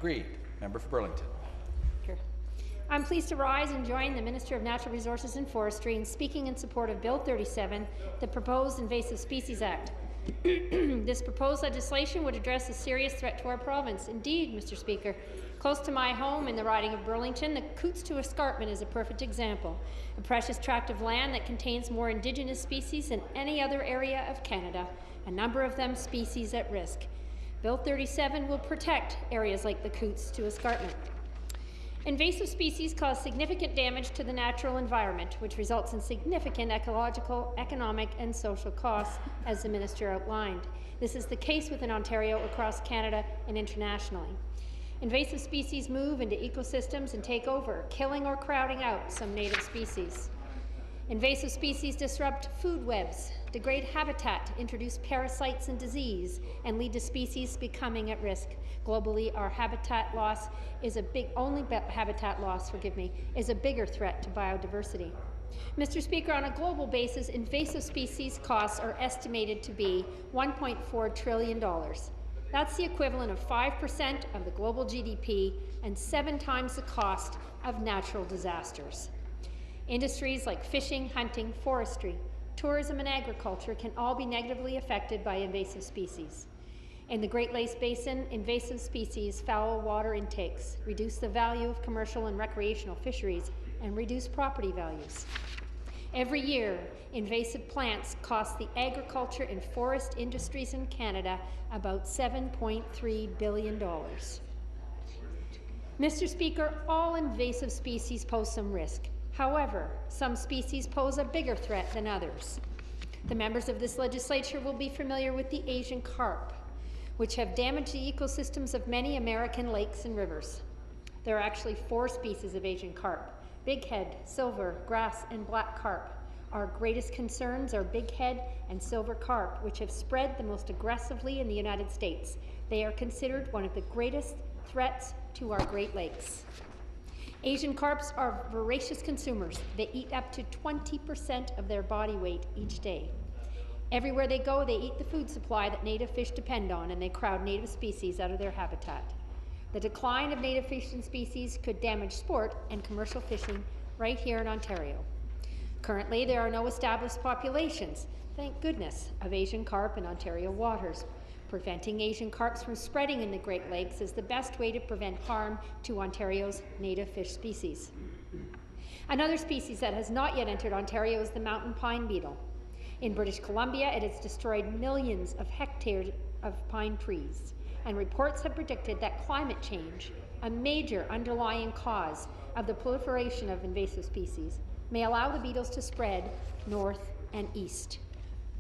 Agreed. Member for Burlington. Sure. I'm pleased to rise and join the Minister of Natural Resources and Forestry in speaking in support of Bill 37, the proposed Invasive Species Act. This proposed legislation would address a serious threat to our province. Indeed, Mr. Speaker, close to my home in the riding of Burlington, the Coots to Escarpment is a perfect example. A precious tract of land that contains more Indigenous species than any other area of Canada, a number of them species at risk. Bill 37 will protect areas like the Coots to Escarpment. Invasive species cause significant damage to the natural environment, which results in significant ecological, economic and social costs, as the Minister outlined. This is the case within Ontario, across Canada and internationally. Invasive species move into ecosystems and take over, killing or crowding out some native species. Invasive species disrupt food webs, degrade habitat, introduce parasites and disease, and lead to species becoming at risk. Globally, our habitat loss is a bigger threat to biodiversity. Mr. Speaker, on a global basis, invasive species costs are estimated to be $1.4 trillion. That's the equivalent of 5% of the global GDP and 7 times the cost of natural disasters. Industries like fishing, hunting, forestry, tourism and agriculture can all be negatively affected by invasive species. In the Great Lakes Basin, invasive species foul water intakes, reduce the value of commercial and recreational fisheries, and reduce property values. Every year, invasive plants cost the agriculture and forest industries in Canada about $7.3 billion. Mr. Speaker, all invasive species pose some risk. However, some species pose a bigger threat than others. The members of this legislature will be familiar with the Asian carp, which have damaged the ecosystems of many American lakes and rivers. There are actually 4 species of Asian carp: bighead, silver, grass, and black carp. Our greatest concerns are bighead and silver carp, which have spread the most aggressively in the United States. They are considered one of the greatest threats to our Great Lakes. Asian carps are voracious consumers. They eat up to 20% of their body weight each day. Everywhere they go, they eat the food supply that native fish depend on, and they crowd native species out of their habitat. The decline of native fish and species could damage sport and commercial fishing right here in Ontario. Currently, there are no established populations, thank goodness, of Asian carp in Ontario waters. Preventing Asian carps from spreading in the Great Lakes is the best way to prevent harm to Ontario's native fish species. Another species that has not yet entered Ontario is the mountain pine beetle. In British Columbia, it has destroyed millions of hectares of pine trees, and reports have predicted that climate change, a major underlying cause of the proliferation of invasive species, may allow the beetles to spread north and east.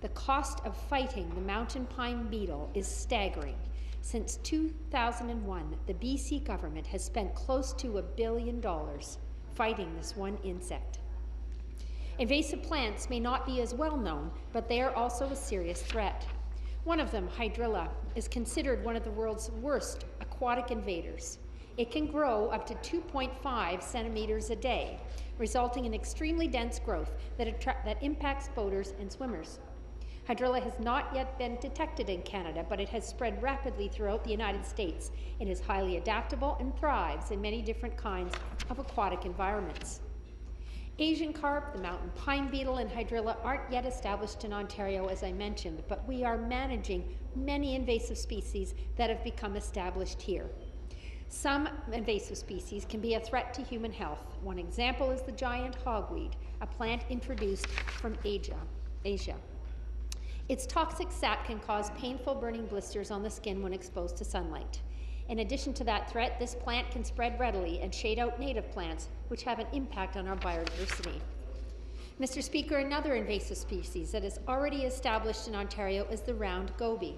The cost of fighting the mountain pine beetle is staggering. Since 2001, the BC government has spent close to $1 billion fighting this one insect. Invasive plants may not be as well known, but they are also a serious threat. One of them, hydrilla, is considered one of the world's worst aquatic invaders. It can grow up to 2.5 centimeters a day, resulting in extremely dense growth that impacts boaters and swimmers. Hydrilla has not yet been detected in Canada, but it has spread rapidly throughout the United States. It is highly adaptable and thrives in many different kinds of aquatic environments. Asian carp, the mountain pine beetle, and hydrilla aren't yet established in Ontario, as I mentioned, but we are managing many invasive species that have become established here. Some invasive species can be a threat to human health. One example is the giant hogweed, a plant introduced from Asia. Its toxic sap can cause painful burning blisters on the skin when exposed to sunlight. In addition to that threat, this plant can spread readily and shade out native plants, which have an impact on our biodiversity. Mr. Speaker, another invasive species that is already established in Ontario is the round goby.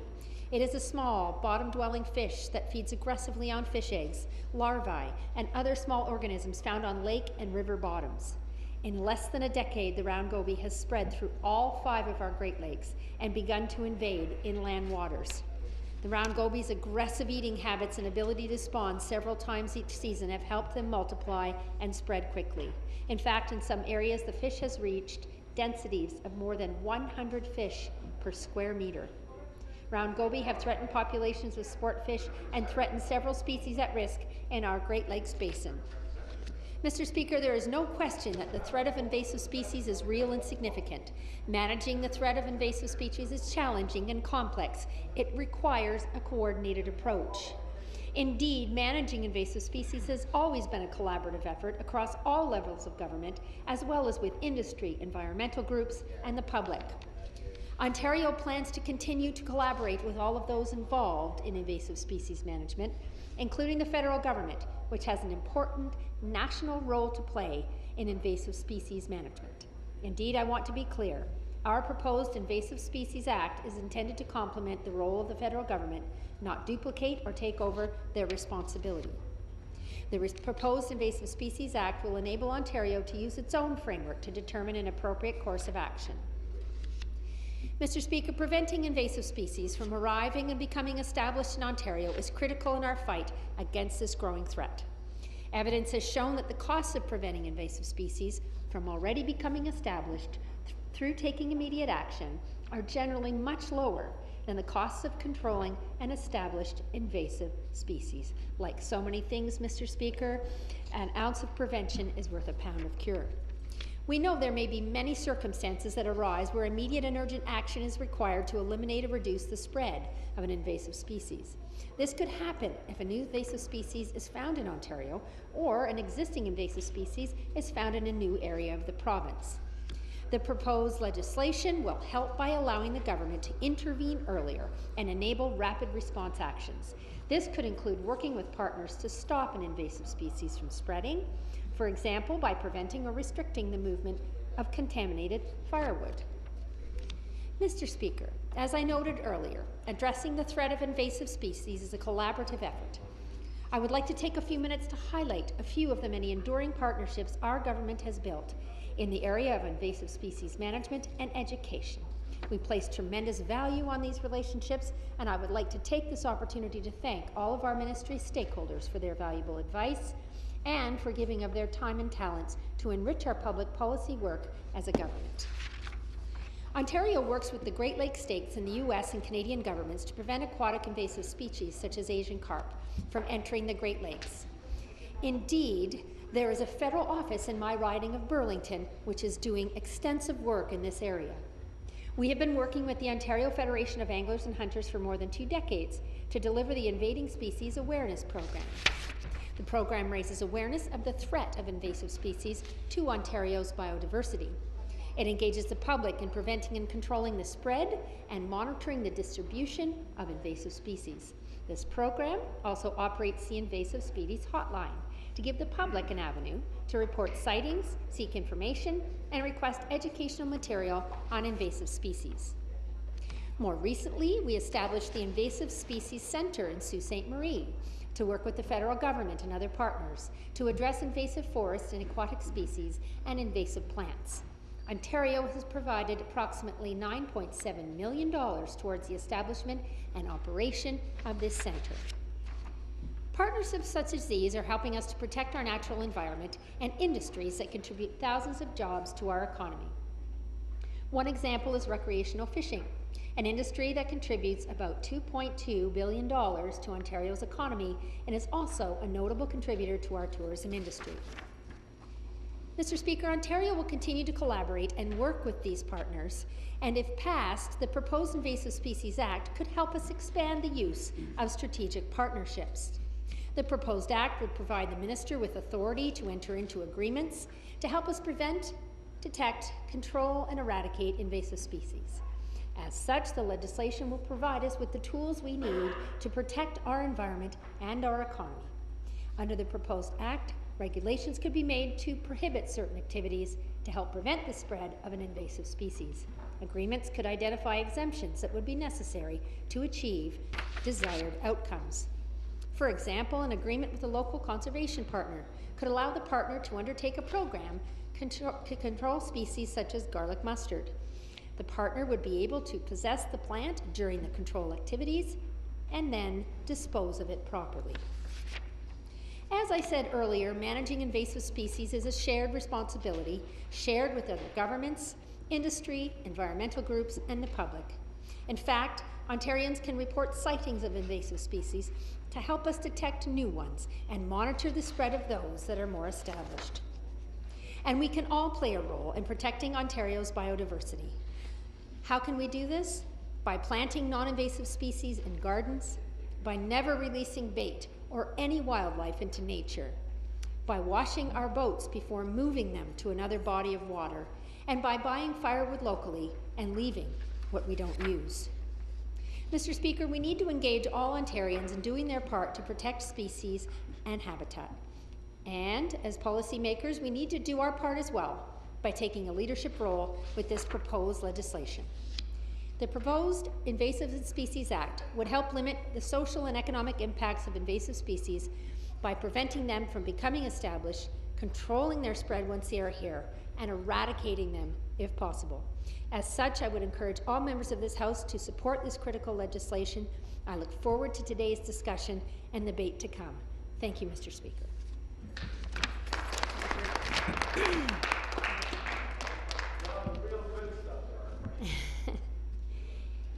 It is a small, bottom-dwelling fish that feeds aggressively on fish eggs, larvae, and other small organisms found on lake and river bottoms. In less than a decade, the round goby has spread through all 5 of our Great Lakes and begun to invade inland waters. The round goby's aggressive eating habits and ability to spawn several times each season have helped them multiply and spread quickly. In fact, in some areas, the fish has reached densities of more than 100 fish per square meter. Round goby have threatened populations of sport fish and threatened several species at risk in our Great Lakes Basin. Mr. Speaker, there is no question that the threat of invasive species is real and significant. Managing the threat of invasive species is challenging and complex. It requires a coordinated approach. Indeed, managing invasive species has always been a collaborative effort across all levels of government, as well as with industry, environmental groups, and the public. Ontario plans to continue to collaborate with all of those involved in invasive species management, including the federal government, which has an important national role to play in invasive species management. Indeed, I want to be clear. Our proposed Invasive Species Act is intended to complement the role of the federal government, not duplicate or take over their responsibility. The proposed Invasive Species Act will enable Ontario to use its own framework to determine an appropriate course of action. Mr. Speaker, preventing invasive species from arriving and becoming established in Ontario is critical in our fight against this growing threat. Evidence has shown that the costs of preventing invasive species from already becoming established through taking immediate action are generally much lower than the costs of controlling an established invasive species. Like so many things, Mr. Speaker, an ounce of prevention is worth a pound of cure. We know there may be many circumstances that arise where immediate and urgent action is required to eliminate or reduce the spread of an invasive species. This could happen if a new invasive species is found in Ontario or an existing invasive species is found in a new area of the province. The proposed legislation will help by allowing the government to intervene earlier and enable rapid response actions. This could include working with partners to stop an invasive species from spreading, for example, by preventing or restricting the movement of contaminated firewood. Mr. Speaker, as I noted earlier, addressing the threat of invasive species is a collaborative effort. I would like to take a few minutes to highlight a few of the many enduring partnerships our government has built in the area of invasive species management and education. We place tremendous value on these relationships, and I would like to take this opportunity to thank all of our ministry stakeholders for their valuable advice and for giving of their time and talents to enrich our public policy work as a government. Ontario works with the Great Lakes states and the US and Canadian governments to prevent aquatic invasive species such as Asian carp from entering the Great Lakes. Indeed, there is a federal office in my riding of Burlington which is doing extensive work in this area. We have been working with the Ontario Federation of Anglers and Hunters for more than 2 decades to deliver the Invading Species Awareness Program. The program raises awareness of the threat of invasive species to Ontario's biodiversity. It engages the public in preventing and controlling the spread and monitoring the distribution of invasive species. This program also operates the Invasive Species Hotline to give the public an avenue to report sightings, seek information, and request educational material on invasive species. More recently, we established the Invasive Species Centre in Sault Ste. Marie to work with the federal government and other partners to address invasive forests and aquatic species and invasive plants. Ontario has provided approximately $9.7 million towards the establishment and operation of this centre. Partnerships such as these are helping us to protect our natural environment and industries that contribute thousands of jobs to our economy. One example is recreational fishing, an industry that contributes about $2.2 billion to Ontario's economy and is also a notable contributor to our tourism industry. Mr. Speaker, Ontario will continue to collaborate and work with these partners, and if passed, the proposed Invasive Species Act could help us expand the use of strategic partnerships. The proposed act would provide the minister with authority to enter into agreements to help us prevent, detect, control, and eradicate invasive species. As such, the legislation will provide us with the tools we need to protect our environment and our economy. Under the proposed act, regulations could be made to prohibit certain activities to help prevent the spread of an invasive species. Agreements could identify exemptions that would be necessary to achieve desired outcomes. For example, an agreement with a local conservation partner could allow the partner to undertake a program to control species such as garlic mustard. The partner would be able to possess the plant during the control activities and then dispose of it properly. As I said earlier, managing invasive species is a shared responsibility, shared with other governments, industry, environmental groups, and the public. In fact, Ontarians can report sightings of invasive species to help us detect new ones and monitor the spread of those that are more established. And we can all play a role in protecting Ontario's biodiversity. How can we do this? By planting non-invasive species in gardens, by never releasing bait or any wildlife into nature, by washing our boats before moving them to another body of water, and by buying firewood locally and leaving what we don't use. Mr. Speaker, we need to engage all Ontarians in doing their part to protect species and habitat. And as policymakers, we need to do our part as well by taking a leadership role with this proposed legislation. The proposed Invasive Species Act would help limit the social and economic impacts of invasive species by preventing them from becoming established, controlling their spread once they are here, and eradicating them if possible. As such, I would encourage all members of this House to support this critical legislation. I look forward to today's discussion and the debate to come. Thank you, Mr. Speaker.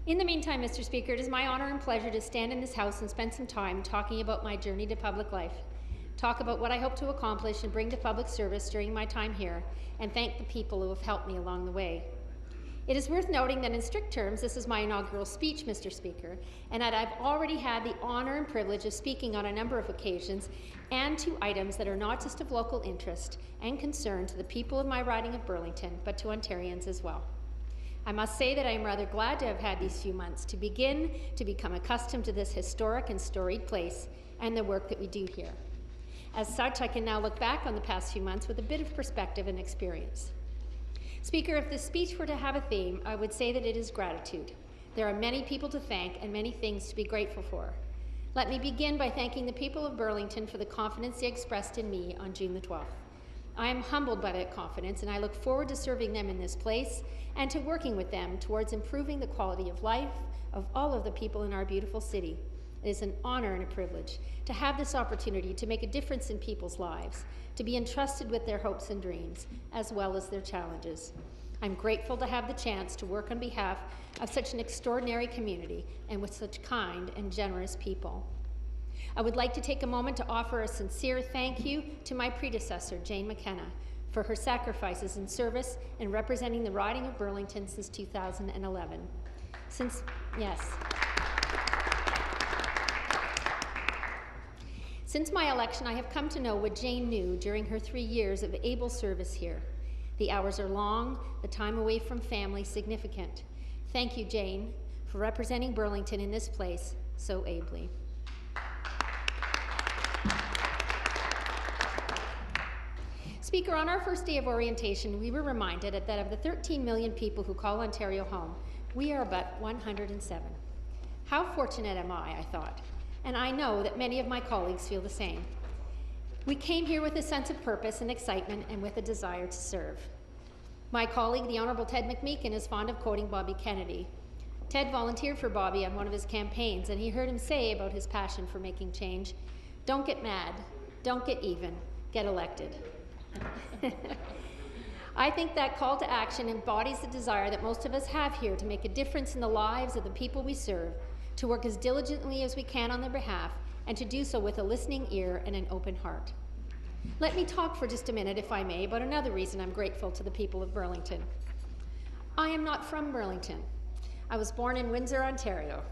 In the meantime, Mr. Speaker, it is my honour and pleasure to stand in this House and spend some time talking about my journey to public life, talk about what I hope to accomplish and bring to public service during my time here, and thank the people who have helped me along the way. It is worth noting that in strict terms, this is my inaugural speech, Mr. Speaker, and that I've already had the honour and privilege of speaking on a number of occasions and to items that are not just of local interest and concern to the people of my riding of Burlington, but to Ontarians as well. I must say that I am rather glad to have had these few months to begin to become accustomed to this historic and storied place and the work that we do here. As such, I can now look back on the past few months with a bit of perspective and experience. Speaker, if this speech were to have a theme, I would say that it is gratitude. There are many people to thank and many things to be grateful for. Let me begin by thanking the people of Burlington for the confidence they expressed in me on June the 12th. I am humbled by that confidence, and I look forward to serving them in this place and to working with them towards improving the quality of life of all of the people in our beautiful city. It is an honor and a privilege to have this opportunity to make a difference in people's lives, to be entrusted with their hopes and dreams, as well as their challenges. I'm grateful to have the chance to work on behalf of such an extraordinary community and with such kind and generous people. I would like to take a moment to offer a sincere thank you to my predecessor, Jane McKenna, for her sacrifices in service and representing the riding of Burlington since 2011. Since my election, I have come to know what Jane knew during her 3 years of able service here. The hours are long, the time away from family significant. Thank you, Jane, for representing Burlington in this place so ably. Speaker, on our first day of orientation, we were reminded that of the 13 million people who call Ontario home, we are but 107. How fortunate am I thought, and I know that many of my colleagues feel the same. We came here with a sense of purpose and excitement and with a desire to serve. My colleague, the Honourable Ted McMeekin, is fond of quoting Bobby Kennedy. Ted volunteered for Bobby on one of his campaigns, and he heard him say about his passion for making change, "Don't get mad, don't get even, get elected." I think that call to action embodies the desire that most of us have here to make a difference in the lives of the people we serve, to work as diligently as we can on their behalf, and to do so with a listening ear and an open heart. Let me talk for just a minute, if I may, about another reason I'm grateful to the people of Burlington. I am not from Burlington. I was born in Windsor, Ontario.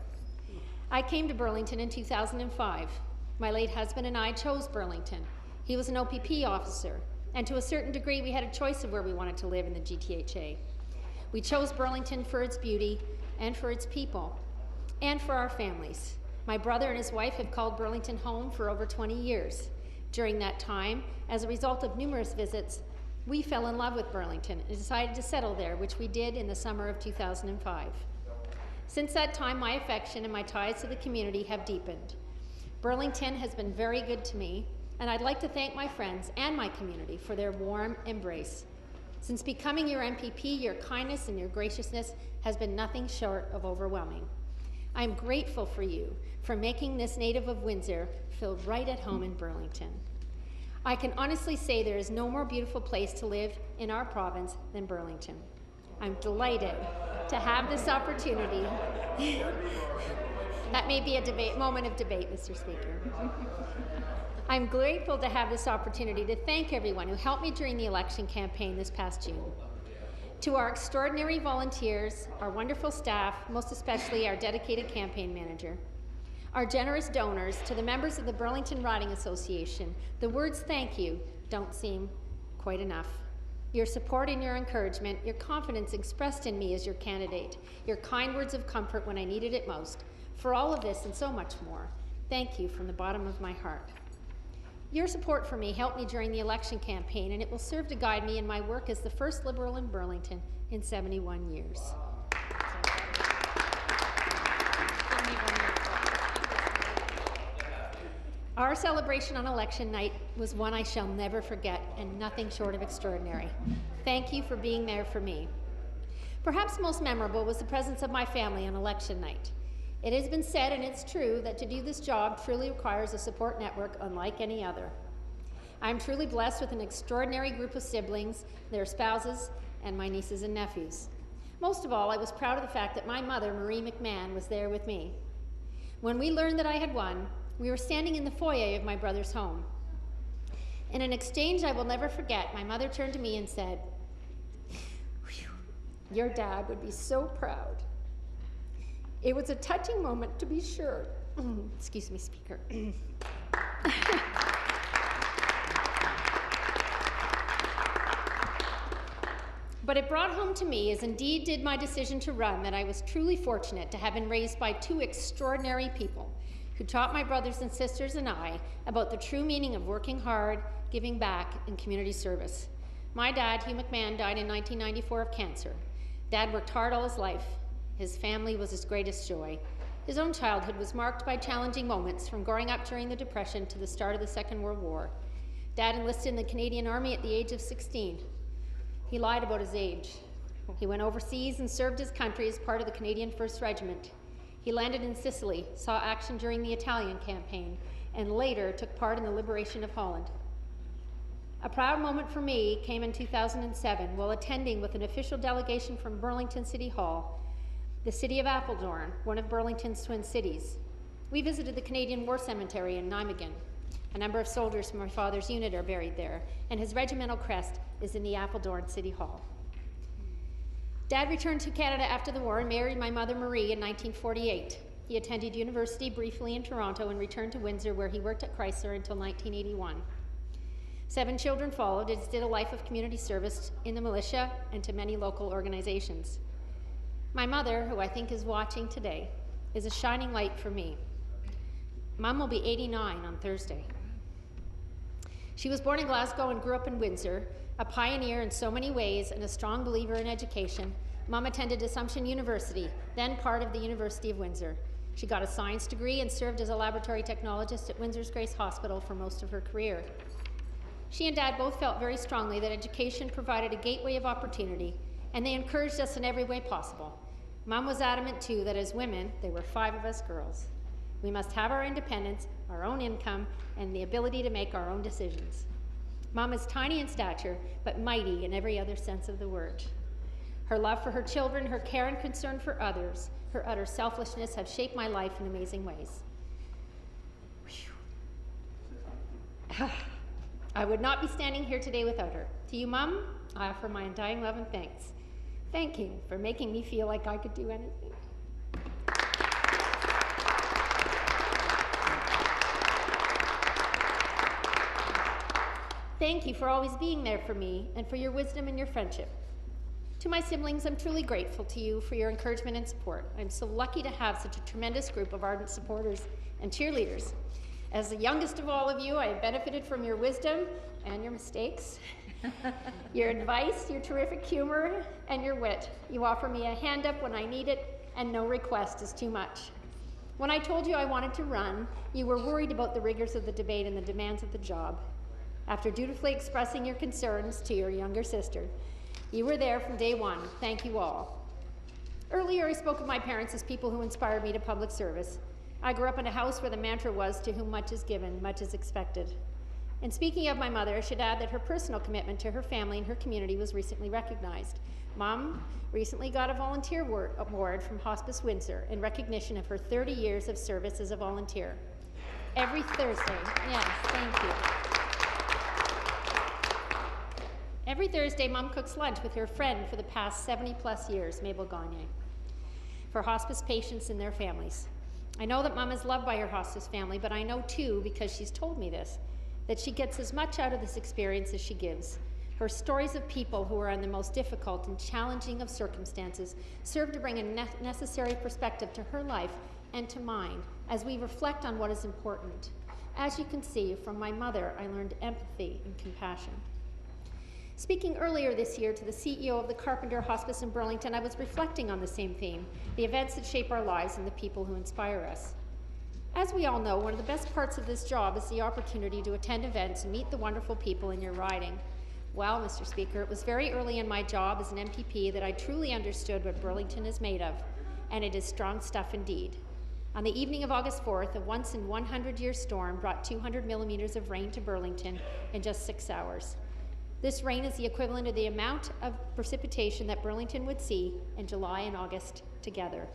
I came to Burlington in 2005. My late husband and I chose Burlington. He was an OPP officer, and to a certain degree we had a choice of where we wanted to live in the GTHA. We chose Burlington for its beauty and for its people and for our families. My brother and his wife have called Burlington home for over 20 years. During that time, as a result of numerous visits, we fell in love with Burlington and decided to settle there, which we did in the summer of 2005. Since that time, my affection and my ties to the community have deepened. Burlington has been very good to me, and I'd like to thank my friends and my community for their warm embrace. Since becoming your MPP, your kindness and your graciousness has been nothing short of overwhelming. I'm grateful for you for making this native of Windsor feel right at home in Burlington. I can honestly say there is no more beautiful place to live in our province than Burlington. I'm delighted to have this opportunity. That may be a moment of debate, Mr. Speaker. I'm grateful to have this opportunity to thank everyone who helped me during the election campaign this past June. To our extraordinary volunteers, our wonderful staff, most especially our dedicated campaign manager, our generous donors, to the members of the Burlington Riding Association, the words thank you don't seem quite enough. Your support and your encouragement, your confidence expressed in me as your candidate, your kind words of comfort when I needed it most. For all of this and so much more, thank you from the bottom of my heart. Your support for me helped me during the election campaign, and it will serve to guide me in my work as the first Liberal in Burlington in 71 years. Our celebration on election night was one I shall never forget, and nothing short of extraordinary. Thank you for being there for me. Perhaps most memorable was the presence of my family on election night. It has been said, and it's true, that to do this job truly requires a support network unlike any other. I'm truly blessed with an extraordinary group of siblings, their spouses, and my nieces and nephews. Most of all, I was proud of the fact that my mother, Marie McMahon, was there with me. When we learned that I had won, we were standing in the foyer of my brother's home. In an exchange I will never forget, my mother turned to me and said, "Your dad would be so proud." It was a touching moment, to be sure. Excuse me, Speaker. But it brought home to me, as indeed did my decision to run, that I was truly fortunate to have been raised by two extraordinary people who taught my brothers and sisters and I about the true meaning of working hard, giving back, and community service. My dad, Hugh McMahon, died in 1994 of cancer. Dad worked hard all his life. His family was his greatest joy. His own childhood was marked by challenging moments, from growing up during the Depression to the start of the Second World War. Dad enlisted in the Canadian Army at the age of 16. He lied about his age. He went overseas and served his country as part of the Canadian 1st Regiment. He landed in Sicily, saw action during the Italian campaign, and later took part in the liberation of Holland. A proud moment for me came in 2007 while attending with an official delegation from Burlington City Hall, the city of Apeldoorn, one of Burlington's twin cities. We visited the Canadian War Cemetery in Nijmegen. A number of soldiers from my father's unit are buried there, and his regimental crest is in the Apeldoorn City Hall. Dad returned to Canada after the war and married my mother Marie in 1948. He attended university briefly in Toronto and returned to Windsor, where he worked at Chrysler until 1981. 7 children followed, as did a life of community service in the militia and to many local organizations. My mother, who I think is watching today, is a shining light for me. Mom will be 89 on Thursday. She was born in Glasgow and grew up in Windsor. A pioneer in so many ways and a strong believer in education, Mom attended Assumption University, then part of the University of Windsor. She got a science degree and served as a laboratory technologist at Windsor's Grace Hospital for most of her career. She and Dad both felt very strongly that education provided a gateway of opportunity, and they encouraged us in every way possible. Mom was adamant too that as women, there were 5 of us girls. We must have our independence, our own income, and the ability to make our own decisions. Mom is tiny in stature, but mighty in every other sense of the word. Her love for her children, her care and concern for others, her utter selflessness have shaped my life in amazing ways. I would not be standing here today without her. To you, Mom, I offer my undying love and thanks. Thank you for making me feel like I could do anything. Thank you for always being there for me and for your wisdom and your friendship. To my siblings, I'm truly grateful to you for your encouragement and support. I'm so lucky to have such a tremendous group of ardent supporters and cheerleaders. As the youngest of all of you, I have benefited from your wisdom and your mistakes, your advice, your terrific humor, and your wit. You offer me a hand up when I need it, and no request is too much. When I told you I wanted to run, you were worried about the rigors of the debate and the demands of the job. After dutifully expressing your concerns to your younger sister, you were there from day one. Thank you all. Earlier, I spoke of my parents as people who inspired me to public service. I grew up in a house where the mantra was, "To whom much is given, much is expected." And speaking of my mother, I should add that her personal commitment to her family and her community was recently recognized. Mom recently got a volunteer award from Hospice Windsor in recognition of her 30 years of service as a volunteer. Every Thursday, yes, thank you. Every Thursday, Mom cooks lunch with her friend for the past 70+ years, Mabel Gagne, for hospice patients and their families. I know that Mom is loved by her hospice family, but I know too, because she's told me this, that she gets as much out of this experience as she gives. Her stories of people who are in the most difficult and challenging of circumstances serve to bring a necessary perspective to her life and to mine as we reflect on what is important. As you can see, from my mother, I learned empathy and compassion. Speaking earlier this year to the CEO of the Carpenter Hospice in Burlington, I was reflecting on the same theme, the events that shape our lives and the people who inspire us. As we all know, one of the best parts of this job is the opportunity to attend events and meet the wonderful people in your riding. Well, Mr. Speaker, it was very early in my job as an MPP that I truly understood what Burlington is made of, and it is strong stuff indeed. On the evening of August 4th, a once-in-100-year storm brought 200 millimeters of rain to Burlington in just 6 hours. This rain is the equivalent of the amount of precipitation that Burlington would see in July and August together.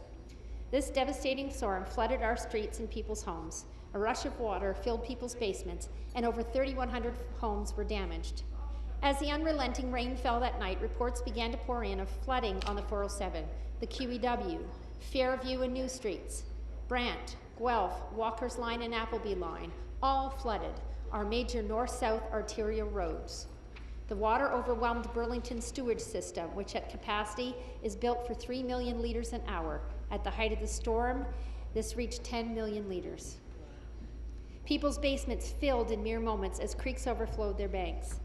This devastating storm flooded our streets and people's homes. A rush of water filled people's basements, and over 3,100 homes were damaged. As the unrelenting rain fell that night, reports began to pour in of flooding on the 407, the QEW, Fairview and New Streets, Brant, Guelph, Walker's Line and Appleby Line, all flooded our major north-south arterial roads. The water overwhelmed Burlington's sewage system, which at capacity is built for 3 million liters an hour. At the height of the storm, this reached 10 million liters. People's basements filled in mere moments as creeks overflowed their banks.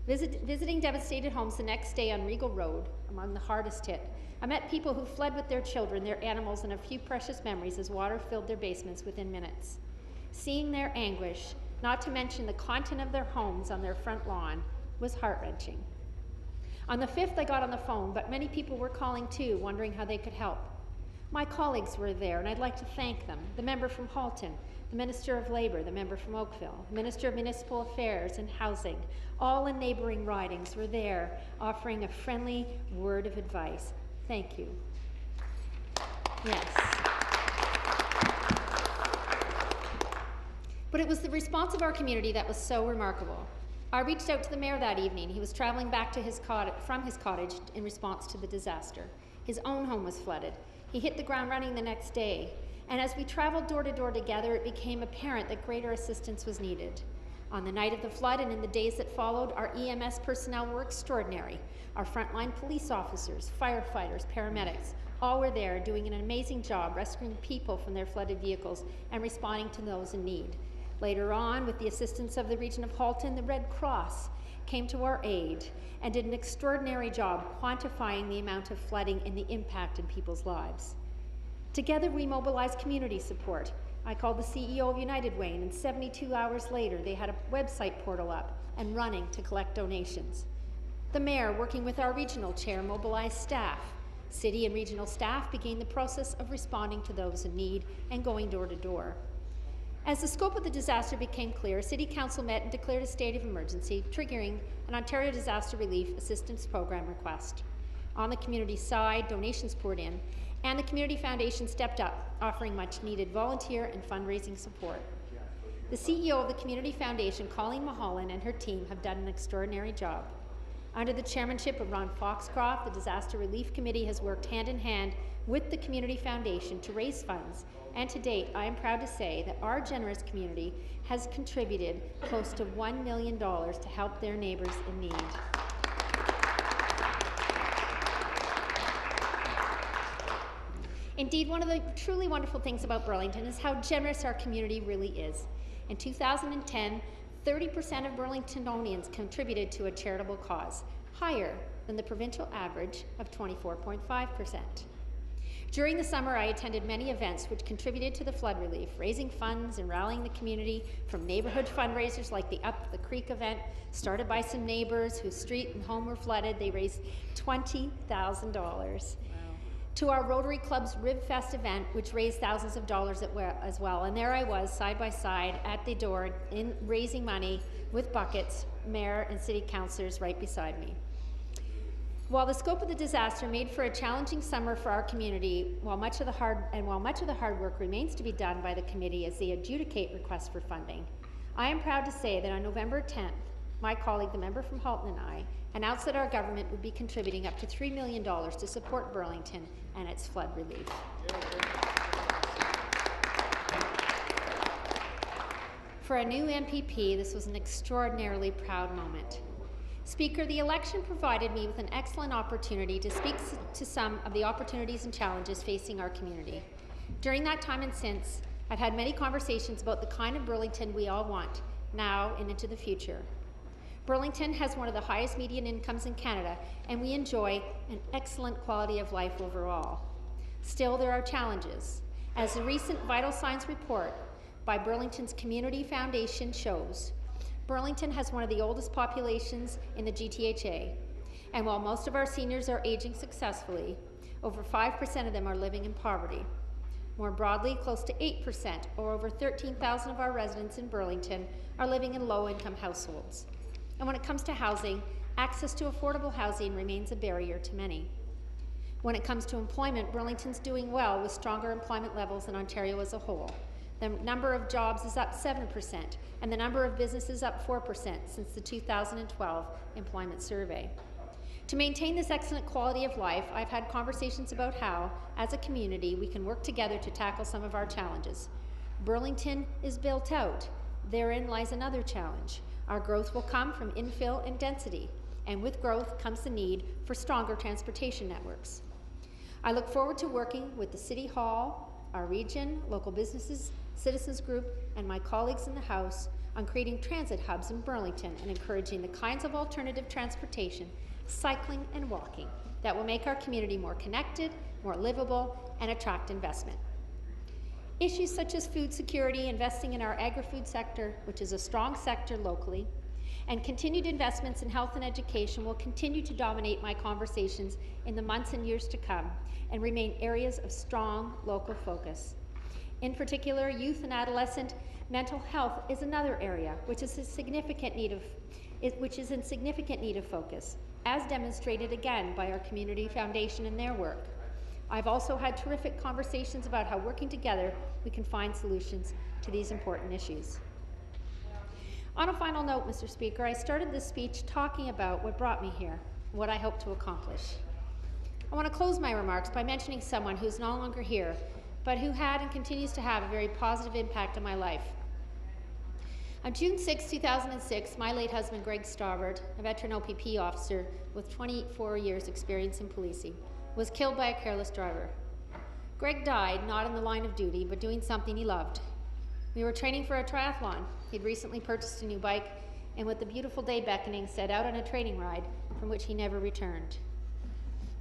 Visiting devastated homes the next day on Regal Road, among the hardest hit, I met people who fled with their children, their animals, and a few precious memories as water filled their basements within minutes. Seeing their anguish, not to mention the content of their homes on their front lawn, was heart-wrenching. On the 5th, I got on the phone, but many people were calling too, wondering how they could help. My colleagues were there, and I'd like to thank them. The member from Halton, the Minister of Labor, the member from Oakville, the Minister of Municipal Affairs and Housing, all in neighboring ridings were there, offering a friendly word of advice. Thank you. Yes. But it was the response of our community that was so remarkable. I reached out to the mayor that evening. He was traveling back to from his cottage in response to the disaster. His own home was flooded. He hit the ground running the next day. And as we traveled door to door together, it became apparent that greater assistance was needed. On the night of the flood and in the days that followed, our EMS personnel were extraordinary. Our frontline police officers, firefighters, paramedics, all were there doing an amazing job rescuing people from their flooded vehicles and responding to those in need. Later on, with the assistance of the region of Halton, the Red Cross came to our aid and did an extraordinary job quantifying the amount of flooding and the impact in people's lives. Together, we mobilized community support. I called the CEO of United Way, and 72 hours later, they had a website portal up and running to collect donations. The mayor, working with our regional chair, mobilized staff. City and regional staff began the process of responding to those in need and going door to door. As the scope of the disaster became clear, City Council met and declared a state of emergency, triggering an Ontario Disaster Relief Assistance Program request. On the community side, donations poured in, and the Community Foundation stepped up, offering much-needed volunteer and fundraising support. The CEO of the Community Foundation, Colleen Mulholland, and her team have done an extraordinary job. Under the chairmanship of Ron Foxcroft, the Disaster Relief Committee has worked hand in hand with the Community Foundation to raise funds, and to date, I am proud to say that our generous community has contributed close to $1 million to help their neighbours in need. Indeed, one of the truly wonderful things about Burlington is how generous our community really is. In 2010, 30% of Burlingtonians contributed to a charitable cause, higher than the provincial average of 24.5%. During the summer, I attended many events which contributed to the flood relief, raising funds and rallying the community, from neighborhood fundraisers like the Up the Creek event, started by some neighbors whose street and home were flooded. They raised $20,000. to our Rotary Club's Rib Fest event, which raised thousands of dollars as well. And there I was, side by side, at the door, raising money with buckets, mayor and city councillors right beside me. While the scope of the disaster made for a challenging summer for our community, while much of the hard work remains to be done by the committee as they adjudicate requests for funding, I am proud to say that on November 10th, my colleague, the member from Halton, and I announced that our government would be contributing up to $3 million to support Burlington and its flood relief. For a new MPP, this was an extraordinarily proud moment. Speaker, the election provided me with an excellent opportunity to speak to some of the opportunities and challenges facing our community. During that time and since, I've had many conversations about the kind of Burlington we all want, now and into the future. Burlington has one of the highest median incomes in Canada, and we enjoy an excellent quality of life overall. Still, there are challenges. As the recent Vital Signs report by Burlington's Community Foundation shows, Burlington has one of the oldest populations in the GTHA, and while most of our seniors are aging successfully, over 5% of them are living in poverty. More broadly, close to 8%, or over 13,000 of our residents in Burlington, are living in low-income households. And when it comes to housing, access to affordable housing remains a barrier to many. When it comes to employment, Burlington's doing well with stronger employment levels than Ontario as a whole. The number of jobs is up 7%, and the number of businesses up 4% since the 2012 employment survey. To maintain this excellent quality of life, I've had conversations about how, as a community, we can work together to tackle some of our challenges. Burlington is built out. Therein lies another challenge. Our growth will come from infill and density, and with growth comes the need for stronger transportation networks. I look forward to working with the City Hall, our region, local businesses, citizens group, and my colleagues in the House on creating transit hubs in Burlington and encouraging the kinds of alternative transportation, cycling and walking, that will make our community more connected, more livable, and attract investment. Issues such as food security, investing in our agri-food sector, which is a strong sector locally, and continued investments in health and education will continue to dominate my conversations in the months and years to come and remain areas of strong local focus. In particular, youth and adolescent mental health is another area which is in significant need of focus, as demonstrated again by our Community Foundation and their work. I've also had terrific conversations about how working together we can find solutions to these important issues. On a final note, Mr. Speaker, I started this speech talking about what brought me here, what I hope to accomplish. I want to close my remarks by mentioning someone who's no longer here, but who had and continues to have a very positive impact on my life. On June 6, 2006, my late husband, Greg Starboard, a veteran OPP officer with 24 years experience in policing, was killed by a careless driver. Greg died not in the line of duty, but doing something he loved. We were training for a triathlon. He'd recently purchased a new bike, and with the beautiful day beckoning, set out on a training ride from which he never returned.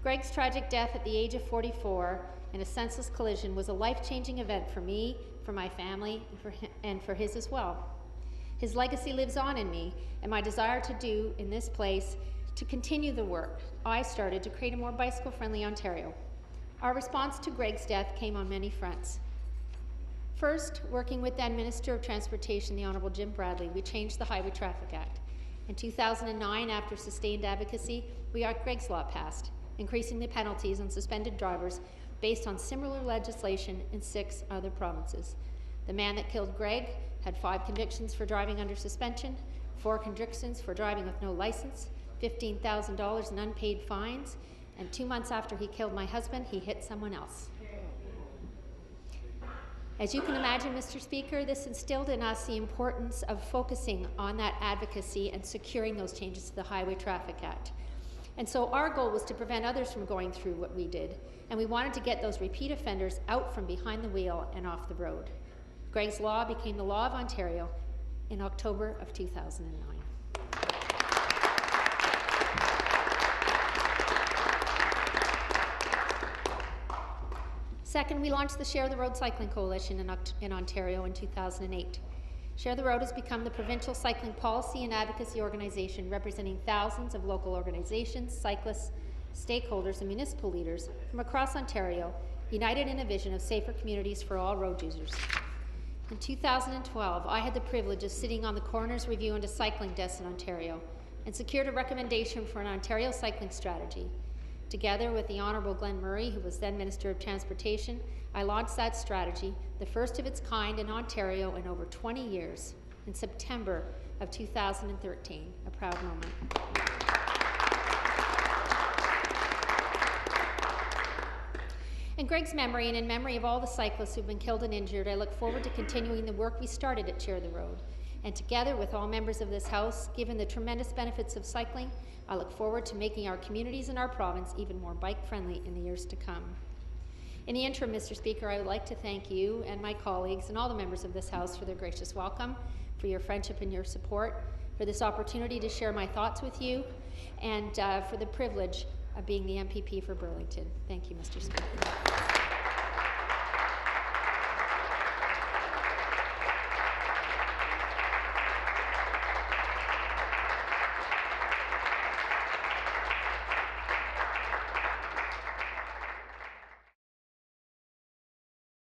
Greg's tragic death at the age of 44 in a senseless collision was a life-changing event for me, for my family, and for his as well. His legacy lives on in me, and my desire to do in this place to continue the work I started to create a more bicycle-friendly Ontario. Our response to Greg's death came on many fronts. First, working with then Minister of Transportation, the Honourable Jim Bradley, we changed the Highway Traffic Act. In 2009, after sustained advocacy, we got Greg's Law passed, increasing the penalties on suspended drivers based on similar legislation in 6 other provinces. The man that killed Greg had 5 convictions for driving under suspension, 4 convictions for driving with no license, $15,000 in unpaid fines, and 2 months after he killed my husband, he hit someone else. As you can imagine, Mr. Speaker, this instilled in us the importance of focusing on that advocacy and securing those changes to the Highway Traffic Act. And so our goal was to prevent others from going through what we did, and we wanted to get those repeat offenders out from behind the wheel and off the road. Greg's Law became the law of Ontario in October of 2009. Second, we launched the Share the Road Cycling Coalition in Ontario in 2008. Share the Road has become the provincial cycling policy and advocacy organization representing thousands of local organizations, cyclists, stakeholders, and municipal leaders from across Ontario, united in a vision of safer communities for all road users. In 2012, I had the privilege of sitting on the Coroner's Review into Cycling desk in Ontario and secured a recommendation for an Ontario cycling strategy. Together with the Honourable Glenn Murray, who was then Minister of Transportation, I launched that strategy, the first of its kind in Ontario in over 20 years, in September of 2013, a proud moment. In Greg's memory and in memory of all the cyclists who've been killed and injured, I look forward to continuing the work we started at Share the Road. And together with all members of this House, given the tremendous benefits of cycling, I look forward to making our communities and our province even more bike-friendly in the years to come. In the interim, Mr. Speaker, I would like to thank you and my colleagues and all the members of this House for their gracious welcome, for your friendship and your support, for this opportunity to share my thoughts with you, and for the privilege of being the MPP for Burlington. Thank you, Mr. Speaker.